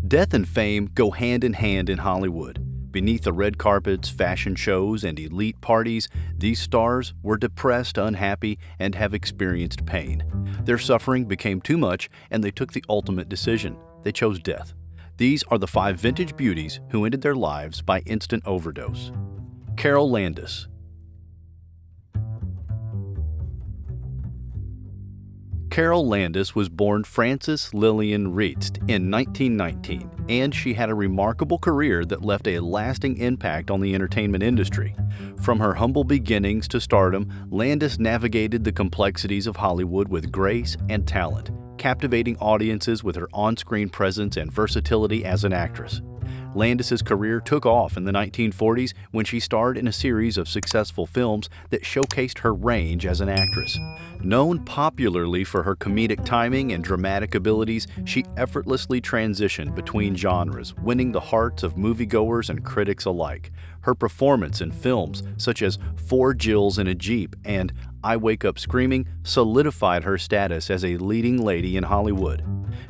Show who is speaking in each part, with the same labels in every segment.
Speaker 1: Death and fame go hand in hand in Hollywood. Beneath the red carpets, fashion shows, and elite parties, these stars were depressed, unhappy, and have experienced pain. Their suffering became too much, and they took the ultimate decision. They chose death. These are the 5 vintage beauties who ended their lives by instant overdose. Carole Landis. Carole Landis was born Frances Lillian Rietst in 1919, and she had a remarkable career that left a lasting impact on the entertainment industry. From her humble beginnings to stardom, Landis navigated the complexities of Hollywood with grace and talent, captivating audiences with her on-screen presence and versatility as an actress. Landis's career took off in the 1940s when she starred in a series of successful films that showcased her range as an actress. Known popularly for her comedic timing and dramatic abilities, she effortlessly transitioned between genres, winning the hearts of moviegoers and critics alike. Her performance in films such as 4 Jills in a Jeep and I Wake Up Screaming solidified her status as a leading lady in Hollywood.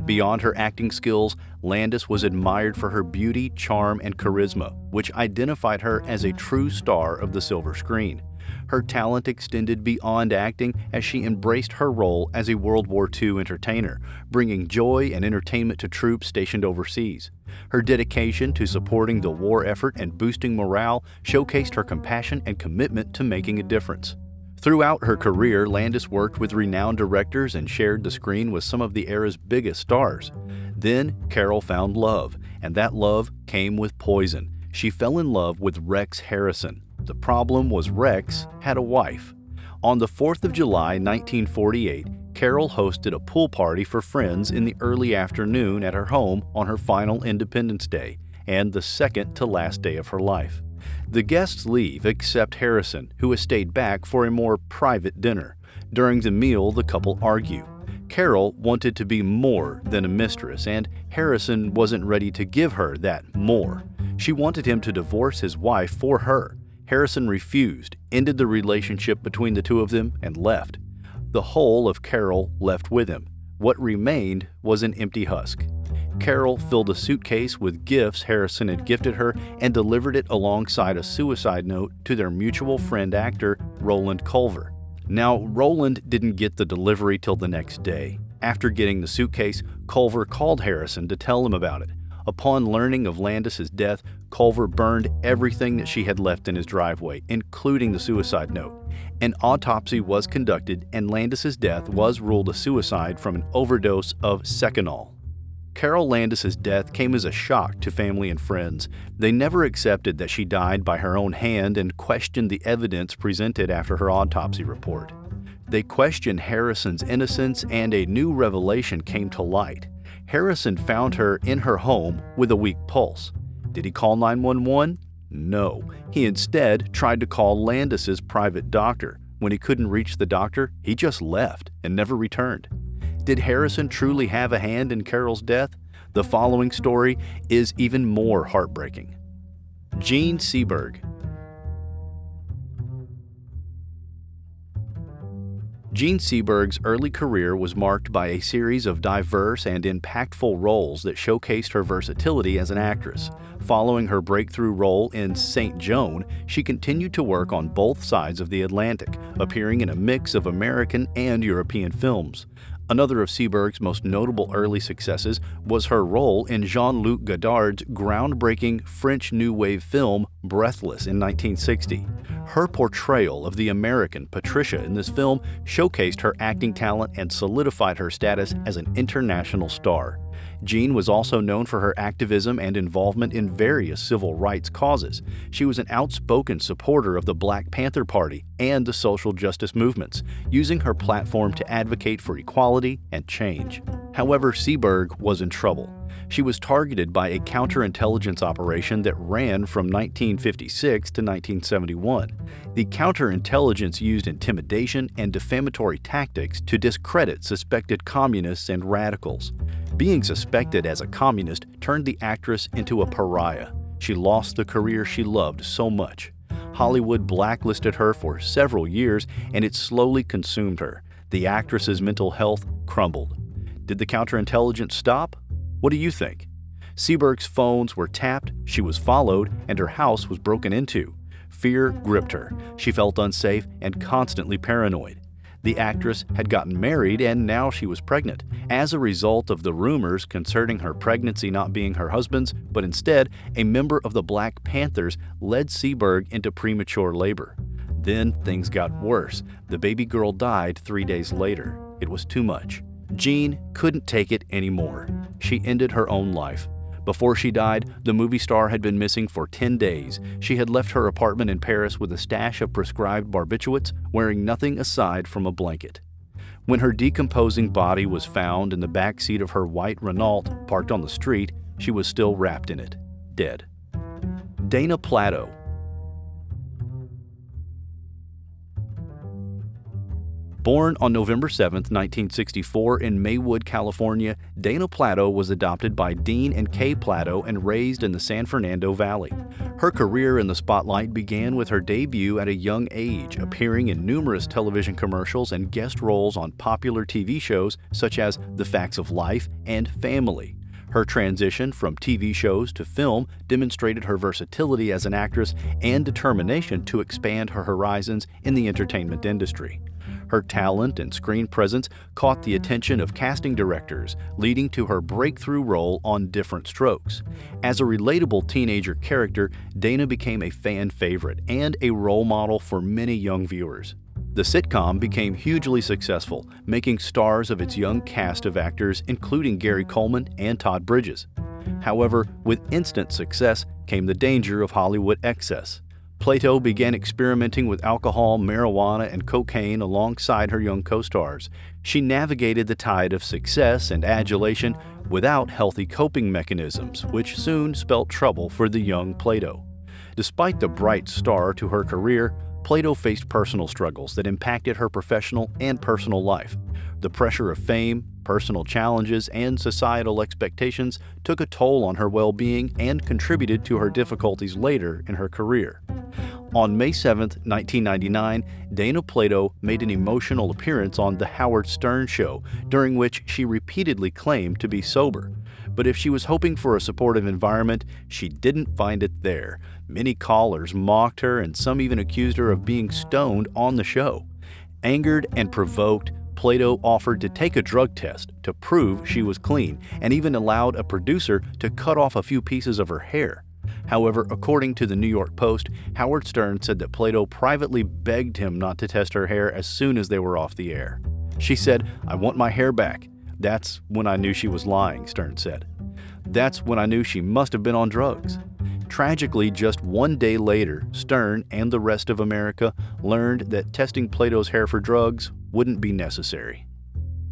Speaker 1: Beyond her acting skills, Landis was admired for her beauty, charm, and charisma, which identified her as a true star of the silver screen. Her talent extended beyond acting as she embraced her role as a World War II entertainer, bringing joy and entertainment to troops stationed overseas. Her dedication to supporting the war effort and boosting morale showcased her compassion and commitment to making a difference. Throughout her career, Landis worked with renowned directors and shared the screen with some of the era's biggest stars. Then, Carole found love, and that love came with poison. She fell in love with Rex Harrison. The problem was Rex had a wife. On the 4th of July, 1948, Carole hosted a pool party for friends in the early afternoon at her home on her final Independence Day, and the second to last day of her life. The guests leave except Harrison, who has stayed back for a more private dinner. During the meal, the couple argue. Carole wanted to be more than a mistress, and Harrison wasn't ready to give her that more. She wanted him to divorce his wife for her. Harrison refused, ended the relationship between the two of them, and left. The whole of Carole left with him. What remained was an empty husk. Carole filled a suitcase with gifts Harrison had gifted her and delivered it alongside a suicide note to their mutual friend actor, Roland Culver. Now, Roland didn't get the delivery till the next day. After getting the suitcase, Culver called Harrison to tell him about it. Upon learning of Landis's death, Culver burned everything that she had left in his driveway, including the suicide note. An autopsy was conducted, and Landis's death was ruled a suicide from an overdose of Seconal. Carole Landis's death came as a shock to family and friends. They never accepted that she died by her own hand and questioned the evidence presented after her autopsy report. They questioned Harrison's innocence, and a new revelation came to light. Harrison found her in her home with a weak pulse. Did he call 911? No. He instead tried to call Landis's private doctor. When he couldn't reach the doctor, he just left and never returned. Did Harrison truly have a hand in Carole's death? The following story is even more heartbreaking. Jean Seberg. Jean Seberg's early career was marked by a series of diverse and impactful roles that showcased her versatility as an actress. Following her breakthrough role in St. Joan, she continued to work on both sides of the Atlantic, appearing in a mix of American and European films. Another of Seberg's most notable early successes was her role in Jean-Luc Godard's groundbreaking French New Wave film Breathless in 1960. Her portrayal of the American Patricia in this film showcased her acting talent and solidified her status as an international star. Jean was also known for her activism and involvement in various civil rights causes. She was an outspoken supporter of the Black Panther Party and the social justice movements, using her platform to advocate for equality and change. However, Seberg was in trouble. She was targeted by a counterintelligence operation that ran from 1956 to 1971. The counterintelligence used intimidation and defamatory tactics to discredit suspected communists and radicals. Being suspected as a communist turned the actress into a pariah. She lost the career she loved so much. Hollywood blacklisted her for several years, and it slowly consumed her. The actress's mental health crumbled. Did the counterintelligence stop? What do you think? Seberg's phones were tapped, she was followed, and her house was broken into. Fear gripped her. She felt unsafe and constantly paranoid. The actress had gotten married and now she was pregnant. As a result of the rumors concerning her pregnancy not being her husband's, but instead a member of the Black Panthers, led Seberg into premature labor. Then things got worse. The baby girl died 3 days later. It was too much. Jean couldn't take it anymore. She ended her own life. Before she died, the movie star had been missing for 10 days. She had left her apartment in Paris with a stash of prescribed barbiturates, wearing nothing aside from a blanket. When her decomposing body was found in the back seat of her white Renault parked on the street, she was still wrapped in it, dead. Dana Plato. Born on November 7, 1964 in Maywood, California, Dana Plato was adopted by Dean and Kay Plato and raised in the San Fernando Valley. Her career in the spotlight began with her debut at a young age, appearing in numerous television commercials and guest roles on popular TV shows such as The Facts of Life and Family. Her transition from TV shows to film demonstrated her versatility as an actress and determination to expand her horizons in the entertainment industry. Her talent and screen presence caught the attention of casting directors, leading to her breakthrough role on Different Strokes. As a relatable teenager character, Dana became a fan favorite and a role model for many young viewers. The sitcom became hugely successful, making stars of its young cast of actors, including Gary Coleman and Todd Bridges. However, with instant success came the danger of Hollywood excess. Plato began experimenting with alcohol, marijuana, and cocaine alongside her young co-stars. She navigated the tide of success and adulation without healthy coping mechanisms, which soon spelled trouble for the young Plato. Despite the bright start to her career, Plato faced personal struggles that impacted her professional and personal life. The pressure of fame, personal challenges, and societal expectations took a toll on her well-being and contributed to her difficulties later in her career. On May 7, 1999, Dana Plato made an emotional appearance on The Howard Stern Show, during which she repeatedly claimed to be sober. But if she was hoping for a supportive environment, she didn't find it there. Many callers mocked her, and some even accused her of being stoned on the show. Angered and provoked, Plato offered to take a drug test to prove she was clean, and even allowed a producer to cut off a few pieces of her hair. However, according to the New York Post, Howard Stern said that Plato privately begged him not to test her hair as soon as they were off the air. She said, "I want my hair back." "That's when I knew she was lying," Stern said. "That's when I knew she must have been on drugs." Tragically, just 1 day later, Stern and the rest of America learned that testing Plato's hair for drugs wouldn't be necessary.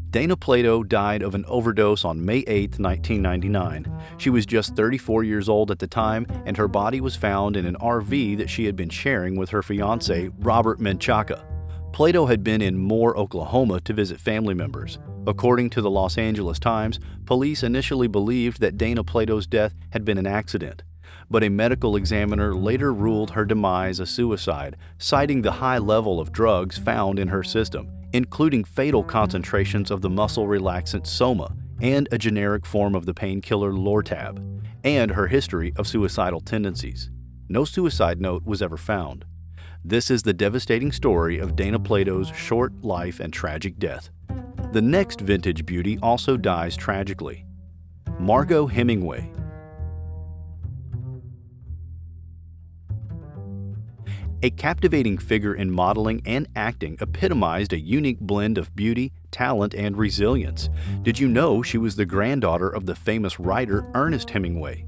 Speaker 1: Dana Plato died of an overdose on May 8, 1999. She was just 34 years old at the time, and her body was found in an RV that she had been sharing with her fiancé, Robert Menchaca. Plato had been in Moore, Oklahoma to visit family members. According to the Los Angeles Times, police initially believed that Dana Plato's death had been an accident. But a medical examiner later ruled her demise a suicide, citing the high level of drugs found in her system, including fatal concentrations of the muscle relaxant Soma and a generic form of the painkiller Lortab, and her history of suicidal tendencies. No suicide note was ever found. This is the devastating story of Dana Plato's short life and tragic death. The next vintage beauty also dies tragically. Margo Hemingway. A captivating figure in modeling and acting, epitomized a unique blend of beauty, talent, and resilience. Did you know she was the granddaughter of the famous writer Ernest Hemingway?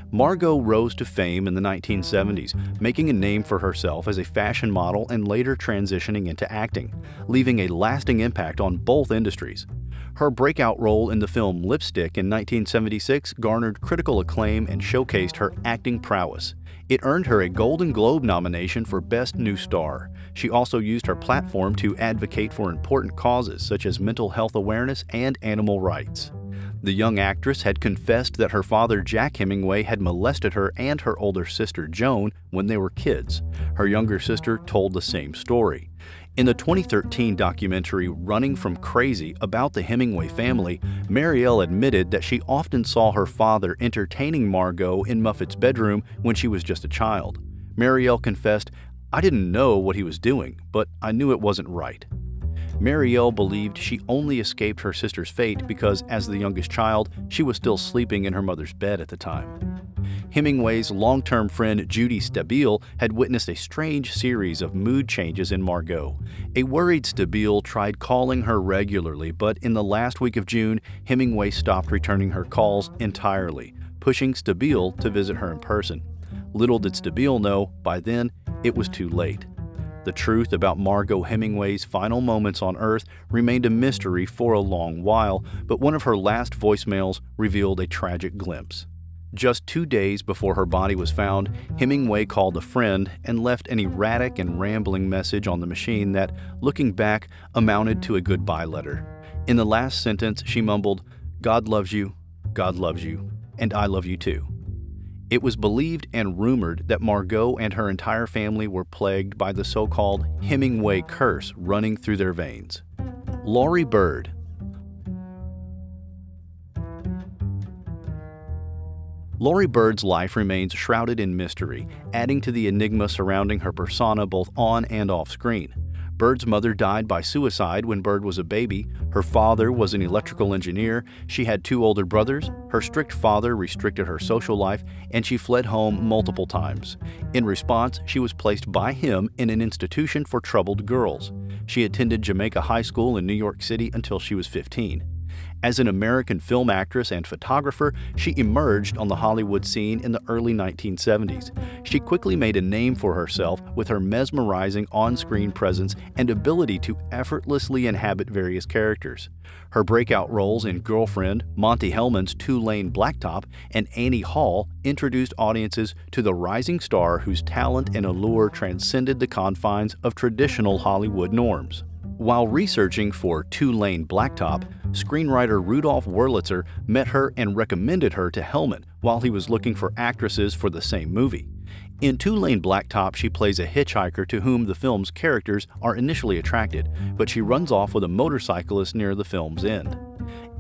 Speaker 1: Margo rose to fame in the 1970s, making a name for herself as a fashion model and later transitioning into acting, leaving a lasting impact on both industries. Her breakout role in the film Lipstick in 1976 garnered critical acclaim and showcased her acting prowess. It earned her a Golden Globe nomination for Best New Star. She also used her platform to advocate for important causes such as mental health awareness and animal rights. The young actress had confessed that her father, Jack Hemingway, had molested her and her older sister, Joan, when they were kids. Her younger sister told the same story. In the 2013 documentary Running from Crazy about the Hemingway family, Marielle admitted that she often saw her father entertaining Margo in Muffet's bedroom when she was just a child. Marielle confessed, "I didn't know what he was doing, but I knew it wasn't right." Marielle believed she only escaped her sister's fate because, as the youngest child, she was still sleeping in her mother's bed at the time. Hemingway's long-term friend Judy Stabile had witnessed a strange series of mood changes in Margo. A worried Stabile tried calling her regularly, but in the last week of June, Hemingway stopped returning her calls entirely, pushing Stabile to visit her in person. Little did Stabile know, by then, it was too late. The truth about Margo Hemingway's final moments on Earth remained a mystery for a long while, but one of her last voicemails revealed a tragic glimpse. Just 2 days before her body was found, Hemingway called a friend and left an erratic and rambling message on the machine that, looking back, amounted to a goodbye letter. In the last sentence, she mumbled, God loves you, and I love you too." It was believed and rumored that Margo and her entire family were plagued by the so-called Hemingway curse running through their veins. Laurie Bird. Laurie Bird's life remains shrouded in mystery, adding to the enigma surrounding her persona both on and off screen. Bird's mother died by suicide when Bird was a baby. Her father was an electrical engineer. She had 2 older brothers. Her strict father restricted her social life, and she fled home multiple times. In response, she was placed by him in an institution for troubled girls. She attended Jamaica High School in New York City until she was 15. As an American film actress and photographer, she emerged on the Hollywood scene in the early 1970s. She quickly made a name for herself with her mesmerizing on-screen presence and ability to effortlessly inhabit various characters. Her breakout roles in Girlfriend, Monty Hellman's Two-Lane Blacktop, and Annie Hall introduced audiences to the rising star whose talent and allure transcended the confines of traditional Hollywood norms. While researching for Two-Lane Blacktop, screenwriter Rudolph Wurlitzer met her and recommended her to Hellman while he was looking for actresses for the same movie. In Two-Lane Blacktop, she plays a hitchhiker to whom the film's characters are initially attracted, but she runs off with a motorcyclist near the film's end.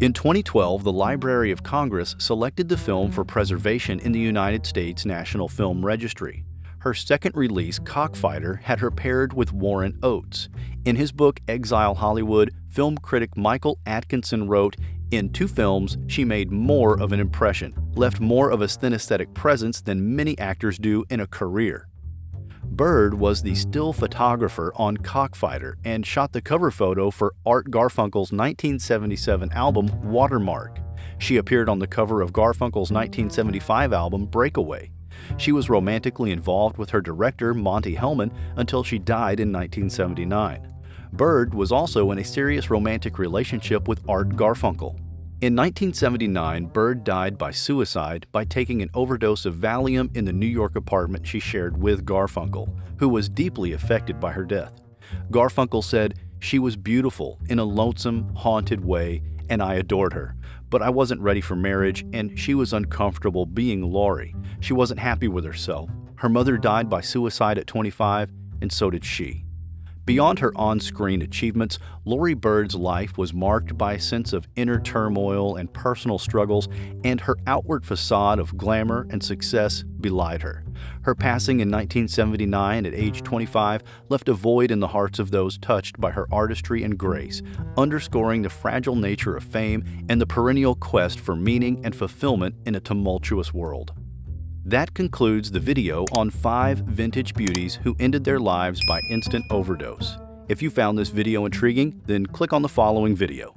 Speaker 1: In 2012, the Library of Congress selected the film for preservation in the United States National Film Registry. Her second release, Cockfighter, had her paired with Warren Oates. In his book Exile Hollywood, film critic Michael Atkinson wrote, "In 2 films, she made more of an impression, left more of a synesthetic presence than many actors do in a career." Bird was the still photographer on Cockfighter and shot the cover photo for Art Garfunkel's 1977 album Watermark. She appeared on the cover of Garfunkel's 1975 album Breakaway. She was romantically involved with her director, Monty Hellman, until she died in 1979. Bird was also in a serious romantic relationship with Art Garfunkel. In 1979, Bird died by suicide by taking an overdose of Valium in the New York apartment she shared with Garfunkel, who was deeply affected by her death. Garfunkel said, "She was beautiful in a lonesome, haunted way, and I adored her. But I wasn't ready for marriage, and she was uncomfortable being Laurie. She wasn't happy with herself. Her mother died by suicide at 25, and so did she." Beyond her on-screen achievements, Laurie Bird's life was marked by a sense of inner turmoil and personal struggles, and her outward facade of glamour and success belied her. Her passing in 1979 at age 25 left a void in the hearts of those touched by her artistry and grace, underscoring the fragile nature of fame and the perennial quest for meaning and fulfillment in a tumultuous world. That concludes the video on 5 vintage beauties who ended their lives by instant overdose. If you found this video intriguing, then click on the following video.